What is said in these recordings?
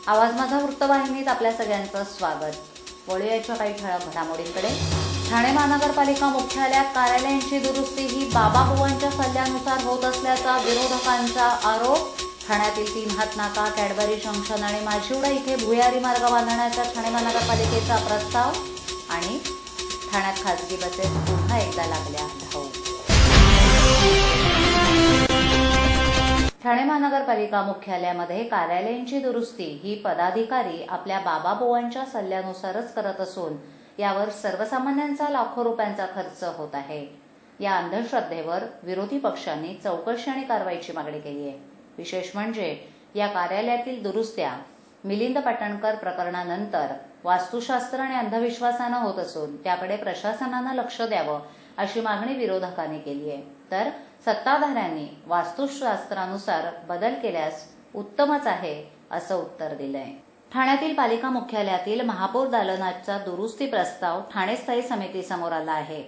आवाज माझा वृत्तवाहिनीत आपल्या सगळ्यांचं स्वागत। वळूयाच्या काही ठळक घडामोडींकडे। ठाणे महानगरपालिका मुख्यालयात कार्यालयांची दुरुस्ती ही बाबाबुवांच्या सल्ल्यानुसार होत असल्याचा विरोधकांचा आरोप। ठाण्यातील 3 हात नाका, कॅडबरी जंक्शन आणि माजिवडा इथे भुयारी मार्ग बांधण्याचा ठाणे महानगरपालिकेचा प्रस्ताव। आणि ठाण्यात खासगी बसेस पुन्हा एकदा लागल्या धाव। ठाणे महानगरपालिका मुख्यालयामध्ये कार्यालयांची दुरुस्ती ही पदाधिकारी आपल्या बाबाबुवांच्या सल्ल्यानुसारच करत असून यावर सर्वसामान्यांचा लाखो रुपयांचा खर्च होत आहे। या अंधश्रद्धेवर विरोधी पक्षांनी चौकशी आणि कारवाईची मागणी केली आहे। विशेष म्हणजे या कार्यालयातील दुरुस्त्या मिलिंद पाटणकर प्रकरणानंतर वास्तुशास्त्र आणि अंधविश्वासाने होत असून त्याकडे प्रशासनाने लक्ष द्यावं अशी मागणी विरोधकांनी केली आहे। तर सत्ताधाऱ्यांनी वास्तुशास्त्रानुसार बदल केल्यास उत्तमच आहे असं उत्तर दिलंय। ठाण्यातील पालिका मुख्यालयातील महापौर दालनाचा दुरुस्ती प्रस्ताव ठाणे स्थायी समितीसमोर आला आहे।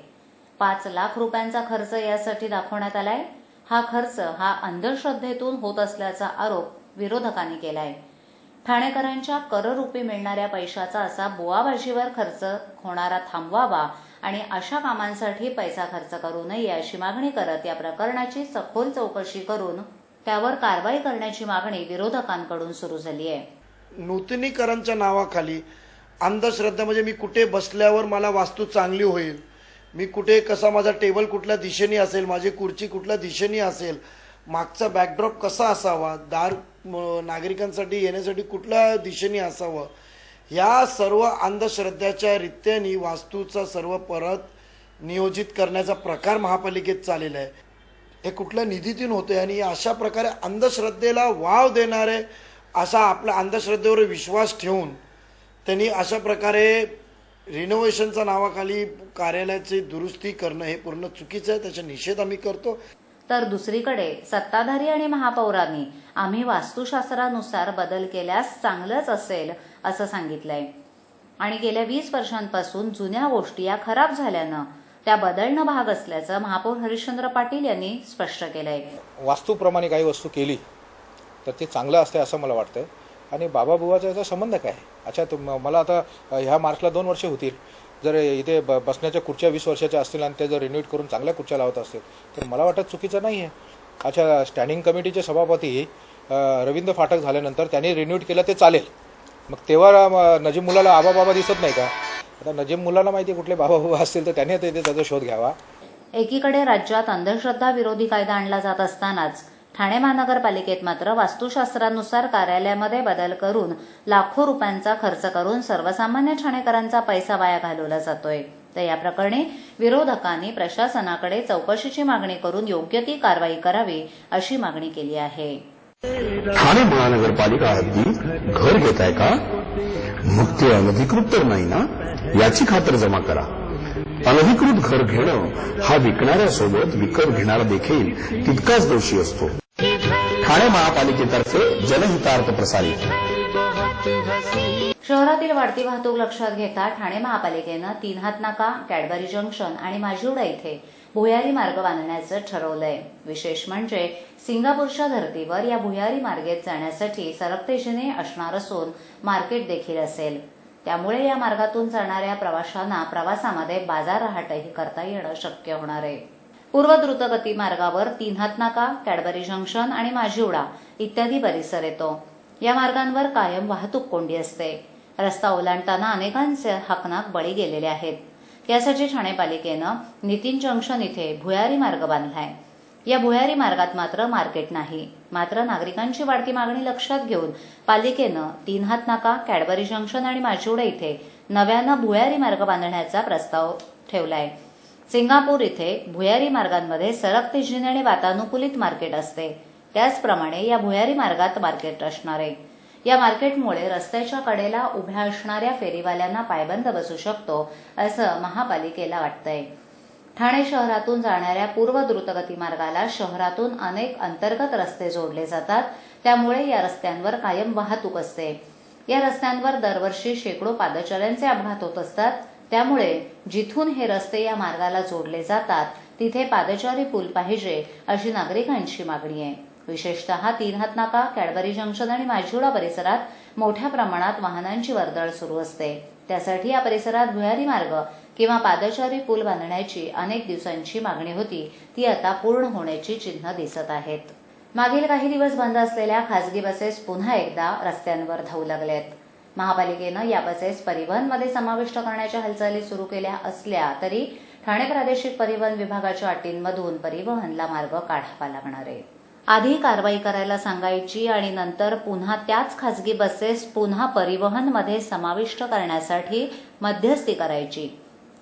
5 लाख रुपयांचा खर्च यासाठी दाखवण्यात आलाय। हा खर्च अंधश्रद्धेतून होत असल्याचा आरोप विरोधकांनी केलाय। ठाणेकरांच्या कररूपी मिळणाऱ्या पैशाचा असा बुवाबाजीवर खर्च होणारा थांबवावा आणि अशा कामांसाठी पैसा खर्च करू नये अशी मागणी करत या प्रकरणाची सखोल चौकशी करून त्यावर कारवाई करण्याची मागणी विरोधकांकडून सुरू झाली आहे। नूतनीकरणच्या नावाखाली अंधश्रद्धा म्हणजे मी कुठे बसल्यावर मला वास्तू चांगली होईल, मी कुठे कसा माझा टेबल कुठल्या दिशेने असेल, माझी खुर्ची कुठल्या दिशेने असेल, मागचा बॅकड्रॉप कसा असावा, दार नागरिकांसाठी येण्यासाठी कुठल्या दिशेने असावं, या सर्व अंधश्रद्धाच्या रीत्याने वास्तूचा सर्व परत नियोजित करण्याचा प्रकार महापालिकेत चाललेला आहे। हे कुठल्या निधीतून होते आणि अशा प्रकारे अंधश्रद्धेला वाव देणारे असा आपल्या अंधश्रद्धेवर विश्वास ठेवून त्यांनी अशा प्रकारे रिनोव्हेशनच्या नावाखाली कार्यालयाची दुरुस्ती करणं हे पूर्ण चुकीचं आहे। त्याचा निषेध आम्ही करतो। तर दुसरीकडे सत्ताधारी आणि महापौरांनी आम्ही वास्तुशास्त्रानुसार बदल केल्यास चांगलंच असेल असं सांगितलंय आणि गेल्या 20 वर्षांपासून जुन्या गोष्टी या खराब झाल्यानं त्या बदलणं भाग असल्याचं महापौर हरिश्चंद्र पाटील यांनी स्पष्ट केलंय। वास्तूप्रमाणे काही वस्तू केली तर ते चांगलं असते असं मला वाटतंय। आणि बाबाबुवाचा याचा संबंध काय? अच्छा, मला आता ह्या मार्चला 2 वर्ष होतील। जर इथे बसण्याच्या खुर्च्या 20 वर्षाच्या असतील आणि ते जर रिन्यूट करून चांगल्या खुर्च्या लावत असतील तर मला वाटत चुकीचं नाही आहे। अच्छा, स्टँडिंग कमिटीचे सभापती रवींद्र फाटक झाल्यानंतर त्यांनी रिन्यूट केलं ते चालेल, मग तेव्हा नजीब मुलाला आबाबाबा दिसत नाही का? आता नजीब मुलाला माहिती कुठले बाबाबुवा असतील तर त्यांनी त्याचा शोध घ्यावा। एकीकडे राज्यात अंधश्रद्धा विरोधी कायदा आणला जात असतानाच ठाणे महानगरपालिकेत मात्र वास्तुशास्त्रानुसार कार्यालयामध्ये बदल करून लाखो रुपयांचा खर्च करून सर्वसामान्य ठाणेकरांचा पैसा वाया घालवला जातोय। तर या प्रकरणी विरोधकांनी प्रशासनाकडे चौकशीची मागणी करून योग्य ती कारवाई करावी अशी मागणी केली आहे। ठाणे महानगरपालिका हद्दीत घर घेताय का? मग ते अनधिकृत तर नाही ना, याची खातर जमा करा। अनधिकृत घर घेणं हा विकणाऱ्यासोबत विकत घेणारा देखील तितकाच दोषी असतो। ठाणे महापालिकेतर्फे जनहितार्थ प्रसारित। शहरातील वाढती वाहतूक लक्षात घेता ठाणे महापालिकेनं 3 हात नाका, कॅडबरी जंक्शन आणि माजिवडा इथे भुयारी मार्ग बांधण्याचं ठरवलंय। विशेष म्हणजे सिंगापूरच्या धर्तीवर या भुयारी मार्गेत जाण्यासाठी सरकतेजीने असणार असून मार्केट देखील असेल। त्यामुळे या मार्गातून जाणाऱ्या प्रवाशांना प्रवासामध्ये बाजारहाटही करता येणं शक्य होणार आहे। पूर्व द्रुतगती मार्गावर 3 हात नाका, कॅडबरी जंक्शन आणि माजिवडा इत्यादी परिसर येतो। या मार्गांवर कायम वाहतूक कोंडी असते। रस्ता ओलांडताना अनेकांचे हाकनाक बळी गेलेले आहेत। यासाठी ठाणे पालिकेनं नितीन जंक्शन इथे भुयारी मार्ग बांधलाय। या भुयारी मार्गात मात्र मार्केट नाही। मात्र नागरिकांची वाढती मागणी लक्षात घेऊन पालिकेनं 3 हात नाका, कॅडबरी जंक्शन आणि माजिवडा इथे नव्यानं भुयारी मार्ग बांधण्याचा प्रस्ताव ठेवलाय। सिंगापूर इथे भुयारी मार्गांमध्ये सरकतेजीने आणि वातानुकूलित मार्केट असते, त्याचप्रमाणे या भुयारी मार्गात मार्केट असणार आहे। या मार्केटमुळे रस्त्याच्या कडेला उभ्या असणाऱ्या फेरीवाल्यांना पायबंद बसू शकतो असं महापालिकेला वाटतंय। ठाणे शहरातून जाणाऱ्या पूर्व द्रुतगती मार्गाला शहरातून अनेक अंतर्गत रस्ते जोडले जातात, त्यामुळे या रस्त्यांवर कायम वाहतूक असते। या रस्त्यांवर दरवर्षी शेकडो पादचाऱ्यांचे अपघात होत असतात। त्यामुळे जिथून हे रस्ते या मार्गाला जोडले जातात तिथे पादचारी पूल पाहिजे अशी नागरिकांची मागणी आहे। विशेषतः तीन हात नाका, कॅडबरी जंक्शन आणि माझिवडा परिसरात मोठ्या प्रमाणात वाहनांची वर्दळ सुरू असते. त्यासाठी या परिसरात भुयारी मार्ग किंवा पादचारी पूल बांधण्याची अनेक दिवसांची मागणी होती, ती आता पूर्ण होण्याची चिन्ह दिसत आहेत. मागील काही दिवस बंद असलेल्या खासगी बसेस पुन्हा एकदा रस्त्यांवर धावू लागल्यात. महापालिकेनं या बसेस परिवहनमध्ये समाविष्ट करण्याच्या हालचाली सुरू केल्या असल्या तरी ठाणे प्रादेशिक परिवहन विभागाच्या अटींमधून परिवहनला मार्ग काढावा लागणार आहे. आधी कारवाई करायला सांगायची आणि नंतर पुन्हा त्याच खासगी बसेस पुन्हा परिवहनमध्ये समाविष्ट करण्यासाठी मध्यस्थी करायची,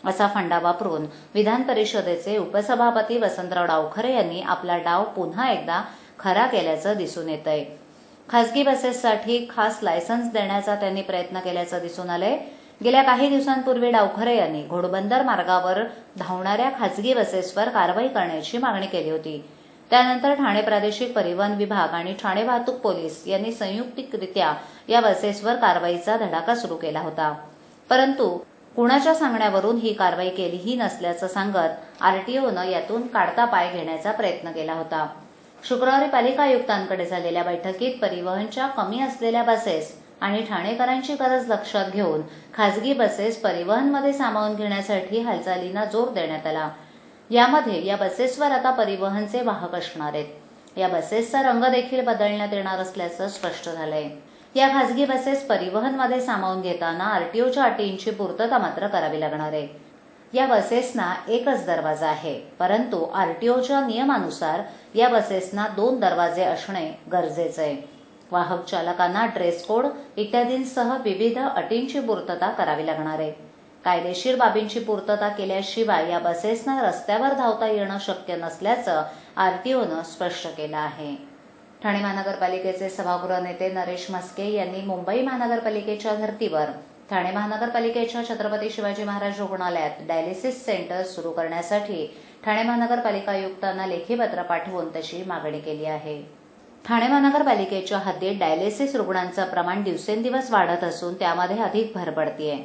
असा फंडा वापरून विधान परिषदेचे उपसभापती वसंतराव डावखरे यांनी आपला डाव पुन्हा एकदा खरा केल्याचं दिसून येतंय. खासगी बसेससाठी खास लायसन्स देण्याचा त्यांनी प्रयत्न केल्याचं दिसून आलंय. गेल्या काही दिवसांपूर्वी डावखरे यांनी घोडबंदर मार्गावर धावणाऱ्या खासगी बसेसवर कारवाई करण्याची मागणी केली होती. त्यानंतर ठाणे प्रादेशिक परिवहन विभाग आणि ठाणे वाहतूक पोलीस यांनी संयुक्तिकरित्या या बसेसवर कारवाईचा धडाका सुरू केला होता. परंतु कुणाच्या सांगण्यावरून ही कारवाई केलीही नसल्याचं सांगत आरटीओनं यातून काढता पाय घेण्याचा प्रयत्न केला होता. शुक्रवारी पालिका आयुक्तांकडे झालेल्या बैठकीत परिवहनच्या कमी असलेल्या बसेस आणि ठाणेकरांची गरज लक्षात घेऊन खासगी बसेस परिवहनमध्ये सामावून घेण्यासाठी हालचालींना जोर देण्यात आला. यामध्ये या बसेसवर आता परिवहनचे वाहक असणार आहेत. या बसेसचा रंग देखील बदलण्यात येणार असल्याचं स्पष्ट झालंय. या खासगी बसेस परिवहनमध्ये सामावून घेताना आरटीओच्या अटींची पूर्तता मात्र करावी लागणार आहे. या बसेसना एकच दरवाजा आहे, परंतु आरटीओच्या नियमानुसार या बसेसना 2 दरवाजे असणे गरजेचे आहे. वाहक चालकांना ड्रेस कोड इत्यादींसह विविध अटींची पूर्तता करावी लागणार आहे. कायदेशीर बाबींची पूर्तता केल्याशिवाय या बसेसना रस्त्यावर धावता येणं शक्य नसल्याचं आरटीओनं स्पष्ट केलं आहे. ठाणे महानगरपालिकेचे सभागृह नेते नरेश म्हस्के यांनी मुंबई महानगरपालिकेच्या धर्तीवर ठाणे महानगरपालिकेच्या छत्रपती शिवाजी महाराज रुग्णालयात डायलिसिस सेंटर सुरू करण्यासाठी ठाणे महानगरपालिका आयुक्तांना लेखी पत्र पाठवून तशी मागणी केली आहे. ठाणे महानगरपालिकेच्या हद्दीत डायलिसिस रुग्णांचं प्रमाण दिवसेंदिवस वाढत असून त्यामध्ये अधिक भर पडतीये.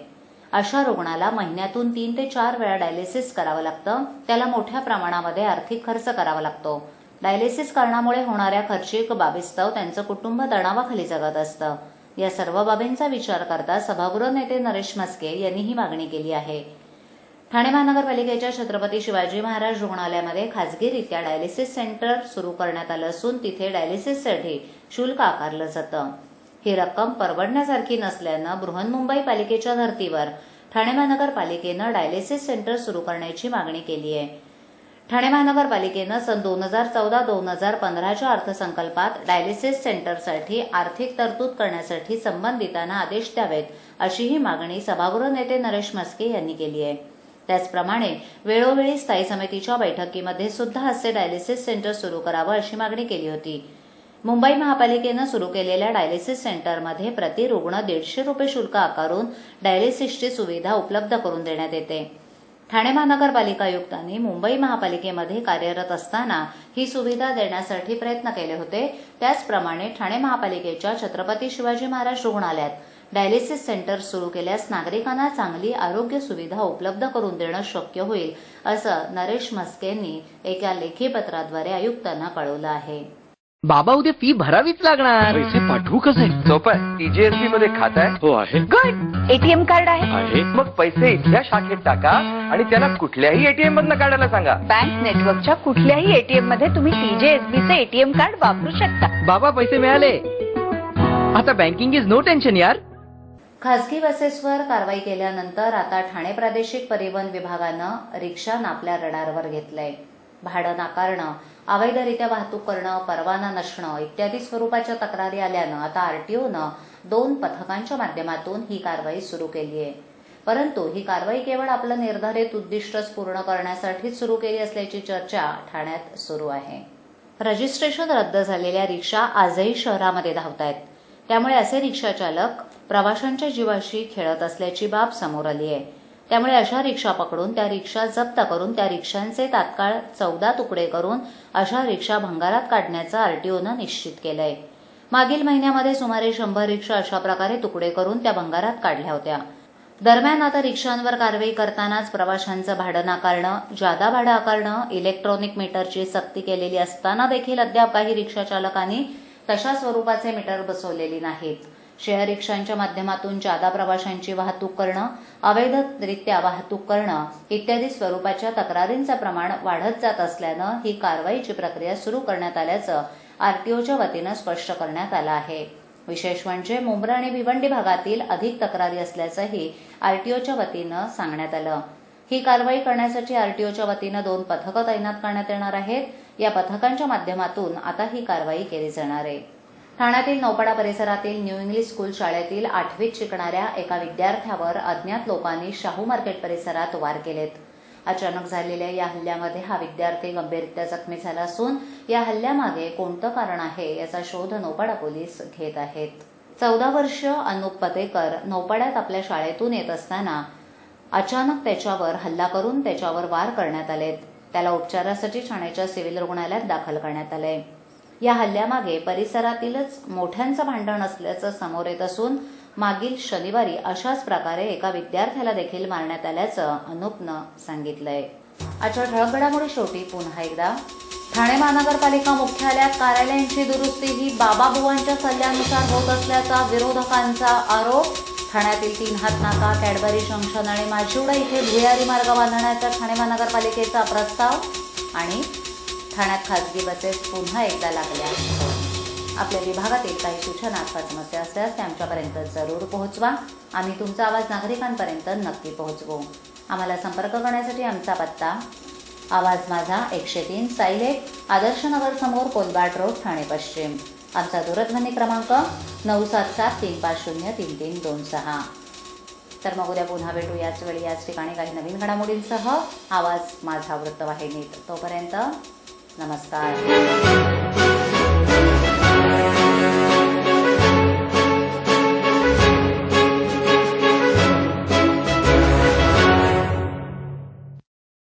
अशा रुग्णाला महिन्यातून 3 ते 4 वेळा डायलिसिस करावं लागतं. त्याला मोठ्या प्रमाणामध्ये आर्थिक खर्च करावा लागतो. डायलिसिस करण्यामुळे होणाऱ्या खर्चिक बाबीस्तव त्यांचं कुटुंब तणावाखाली जगत असतं. या सर्व बाबींचा विचार करता सभागृह नेते नरेश म्हस्के यांनी ही मागणी केली आहे. ठाणे महानगरपालिकेच्या छत्रपती शिवाजी महाराज रुग्णालयामध्ये खासगीरित्या डायलिसिस सेंटर सुरू करण्यात आलं असून तिथे डायलिसिससाठी शुल्क आकारलं जातं. ही रक्कम परवडण्यासारखी नसल्यानं बृहन्मुंबई पालिकेच्या धर्तीवर ठाणे महानगरपालिकेनं डायलिसिस सेंटर सुरू करण्याची मागणी केली आहे. ठाणे महानगरपालिकेनं सन 2014-2015च्या अर्थसंकल्पात डायलिसिस सेंटरसाठी आर्थिक तरतूद करण्यासाठी संबंधितांना आदेश द्यावेत, अशी ही मागणी सभागृह नेते नरेश म्हस्के यांनी केली आहे. त्याचप्रमाणे वेळोवेळी स्थायी समितीच्या बैठकीमध्ये सुद्धा असे डायलिसिस सेंटर सुरू करावं अशी मागणी केली होती. मुंबई महापालिकेनं सुरू केलेल्या डायलिसिस सेंटरमध्ये प्रति रुग्ण 150 रुपये शुल्क आकारून डायलिसिसची सुविधा उपलब्ध करून देण्यात येते. ठाणे महानगरपालिका आयुक्तांनी मुंबई महापालिकेमध्ये कार्यरत असताना ही सुविधा देण्यासाठी प्रयत्न केले होते. त्याचप्रमाणे ठाणे महापालिकेच्या छत्रपती शिवाजी महाराज रुग्णालयात डायलिसिस सेंटर सुरू केल्यास नागरिकांना चांगली आरोग्य सुविधा उपलब्ध करून देणं शक्य होईल, असं नरेश म्हस्के यांनी एका लेखी पत्राद्वारे आयुक्तांना कळवलं आहे. बाबा उद्या फी भरावीच लागणार. पैसे पाठवू कसे? सोपं आहे. टीजीएसबी मध्ये खातं आहे? हो आहे. गुड. एटीएम कार्ड आहे? मग पैसे इथल्या शाखेत टाका आणि त्याला कुठल्याही एटीएम मधनं काढायला सांगा. बँक नेटवर्कच्या कुठल्याही एटीएम मध्ये तुम्ही टीजेएसबीचे एटीएम कार्ड वापरू शकता. बाबा पैसे मिळाले. आता बँकिंग इज नो टेन्शन यार. खासगी बसेसवर कारवाई केल्यानंतर आता ठाणे प्रादेशिक परिवहन विभागानं रिक्षा आपल्या रडारवर घेतलंय. भाडं नाकारणं, अवैधरित्या वाहतूक करणं, परवाना नसणं इत्यादी स्वरूपाच्या तक्रारी आल्यानं आता आरटीओनं 2 पथकांच्या माध्यमातून ही कारवाई सुरू केली आहे. परंतु ही कारवाई केवळ आपलं निर्धारित उद्दिष्टच पूर्ण करण्यासाठीच सुरू केली असल्याची चर्चा ठाण्यात सुरू आहे. रजिस्ट्रेशन रद्द झालेल्या रिक्षा आजही शहरामध्ये धावतायत. त्यामुळे असे रिक्षा चालक प्रवाशांच्या जीवाशी खेळत असल्याची बाब समोर आली आहे. त्यामुळे अशा रिक्षा पकडून त्या रिक्षा जप्त करून त्या रिक्षांचे तात्काळ 14 तुकडे करून अशा रिक्षा भंगारात काढण्याचं आरटीओनं निश्चित केलंय. मागील महिन्यामध्ये सुमारे 100 रिक्षा अशा प्रकारे तुकडे करून त्या भंगारात काढल्या होत्या. दरम्यान आता रिक्षांवर कारवाई करतानाच प्रवाशांचं भाडं नाकारणं, जादा भाडं आकारणं, इलेक्ट्रॉनिक मीटरची सक्ती केलेली असताना देखील अद्याप काही रिक्षा चालकांनी तशा स्वरूपाचे मीटर बसवलेली नाहीत. शेअर रिक्षांच्या माध्यमातून जादा प्रवाशांची वाहतूक करणं, अवैधरित्या वाहतूक करणं इत्यादी स्वरूपाच्या तक्रारींचं प्रमाण वाढत जात असल्यानं ही कारवाईची प्रक्रिया सुरू करण्यात आल्याचं आरटीओच्या वतीनं स्पष्ट करण्यात आलं आहे. विशेष म्हणजे मुंब्रा आणि भिवंडी भागातील अधिक तक्रारी असल्याचंही आरटीओच्या वतीनं सांगण्यात आलं. ही कारवाई करण्यासाठी आरटीओच्या वतीनं 2 पथकं तैनात करण्यात येणार आहेत. या पथकांच्या माध्यमातून आता ही कारवाई केली जाणार आहे. ठाण्यातील नौपाडा परिसरातील न्यू इंग्लिश स्कूल शाळेतील 8वीत शिकणाऱ्या एका विद्यार्थ्यावर अज्ञात लोकांनी शाहू मार्केट परिसरात वार केलेत. अचानक झालेल्या या हल्ल्यामध्ये हा विद्यार्थी गंभीररित्या जखमी झाला असून या हल्ल्यामागे कोणतं कारण आहे याचा शोध नौपाडा पोलीस घेत आहेत. 14 वर्षीय अनुप पतेकर नौपाड्यात आपल्या शाळेतून येत असताना अचानक त्याच्यावर हल्ला करून त्याच्यावर वार करण्यात आलेत. त्याला उपचारासाठी ठाण्याच्या सिव्हिल रुग्णालयात दाखल करण्यात आलंय. या हल्ल्यामागे परिसरातीलच मोठ्यांचं भांडण असल्याचं समोर येत असून मागील शनिवारी अशाच प्रकारे एका विद्यार्थ्याला देखील मारण्यात आल्याचं अनुपनं सांगितलंय. आजच्या ठळक घडामोडी शेवटी पुन्हा एकदा ठाणे महानगरपालिका मुख्यालयात कार्यालयांची दुरुस्ती ही बाबाबुवांच्या सल्ल्यानुसार होत असल्याचा विरोधकांचा आरोप. ठाण्यातील 3 हात नाका, कॅडबरी जंक्शन आणि माझिवडा इथे भुयारी मार्ग बांधण्याचा ठाणे महानगरपालिकेचा प्रस्ताव. आणि ठाण्यात खासगी बसेस पुन्हा एकदा लागल्या. आपल्या विभागातील काही सूचना अथवा समस्या असल्यास त्या आमच्यापर्यंत जरूर पोहोचवा. आम्ही तुमचा आवाज नागरिकांपर्यंत नक्की पोहोचवू. आम्हाला संपर्क करण्यासाठी आमचा पत्ता आवाज माझा 103 सायलेट आदर्शनगर समोर कोलबाट रोड ठाणे पश्चिम. आमचा दूरध्वनी क्रमांक 9773503326. तर मग उद्या पुन्हा भेटू याच वेळी याच ठिकाणी काही नवीन घडामोडींसह आवाज माझा वृत्तवाहिनीत. तोपर्यंत नमस्कार.